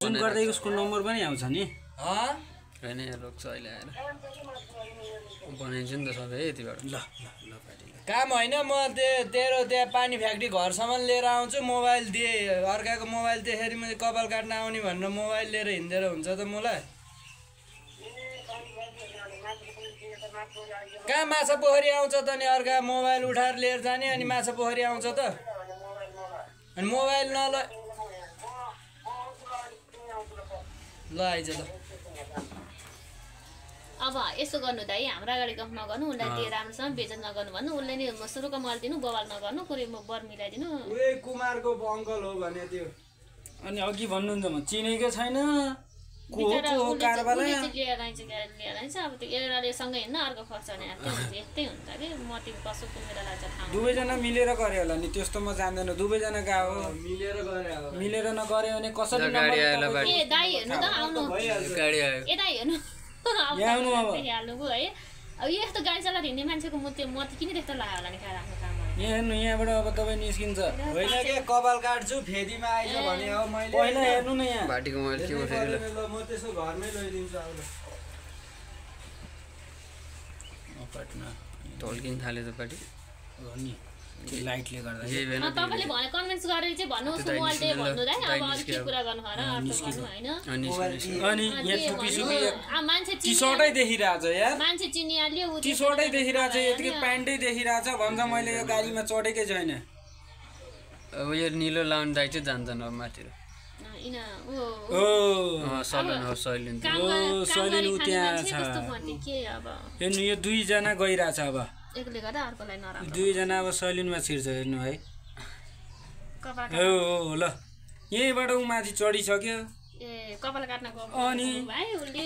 जुन गर्दै उसको नम्बर पनि आउँछ नि हैन यहाँ रोक्छ अहिले आएर बनाइन्छ नि त सबै यतिबाट ल ल पार्टी काम होइन म तेरो त्यहाँ पानी फ्याक्ट्री घरसम्म लिएर आउँछु मोबाइल दिए अर्काको मोबाइल देखेर मैले कपाल काट्न आउने भनेर मोबाइल लिएर हिँडेर हुन्छ त मलाई कहाँ माछा पोखरी आउँछ त नि अर्का मोबाइल उठाएर लिएर जाने अनि माछा पोखरी आउँछ त अनि मोबाइल ल आइज ल अब यसो गर्नु दाइ हाम्रो अगाडि गफ नगर्नु उसलाई दिए राम्रोसँग बेचत नगर्नु भन्नु उसले नि सुरुको मल दिनु बवाल नगर्नु कुरै बर मिलाइदिनु उही कुमारको अङ्कल हो भने त्यो अनि अघि भन्नुहुन्छ म चिनेकै छैन को लिएर कारबारलाई आइन्छ अब त्यो एउटाले सँगै हिँड्न अर्को खर्चाउने यस्तै हुन्छ कि म तिमी कसो कुमेर लाग्छ ठाउँ दुवैजना मिलेर गरे होला नि त्यस्तो म जान्दैन दुवैजना गएको मिलेर गरे मिलेर नगरे भने कसरी गाडी आयो ल ए दाइ हेर्नु त आउनु गाडी आयो ए दाइ हेर्नु आउनु अब हाल्नुको है अब यस्तो गाडी चलाएर हिँड्ने मान्छेको म त किन त्यस्तो लाग्यो होला नि खाएर आफ्नो काम यहाँ हेर्नु यहाँबाट अब तपाईँ निस्किन्छ होइन के कपाल काट्छु फेदीमा आइज भने हो मैले पहिला हेर्नु न यहाँ बाटीको मैले के उठेर ल म त्यसो घरमै लैदिन्छु अब पटना ढल्किन थाल्यो त पाटी नि लाइटले गर्दा जे भएन तपाईँले भने कन्भिन्स गरेर चाहिँ भन्नुहोस् मोबाइल दे भन्नु दाइ अब अलिक के कुरा गर्नु हर अर्थ गर्नु हैन अनि यहाँ टुपी मान्छे टी सर्टै देखिरहेछ यार मान्छे चिनिहाल्यो टी सर्टै देखिरहेछ यतिकै प्यान्टै देखिरहेछ भन्छ मैले यो गाडीमा चढेकै छैन अब यो निलो लाउन दाइ चाहिँ जान्छन् अब माथि इन ओ सलन हो सैलिन ओ सैलिन उ त्यहाँ छ के अब हेर्नु यो दुईजना गइरहेछ अब एकले गर्दा अर्कोलाई नराम्रो दुईजना अब सैलिनमा छिर्छ हेर्नु है कपाल हो ल यहीँबाट ऊ माथि चढिसक्यो ए कपाल काट्न गयो अनि भाइ उसले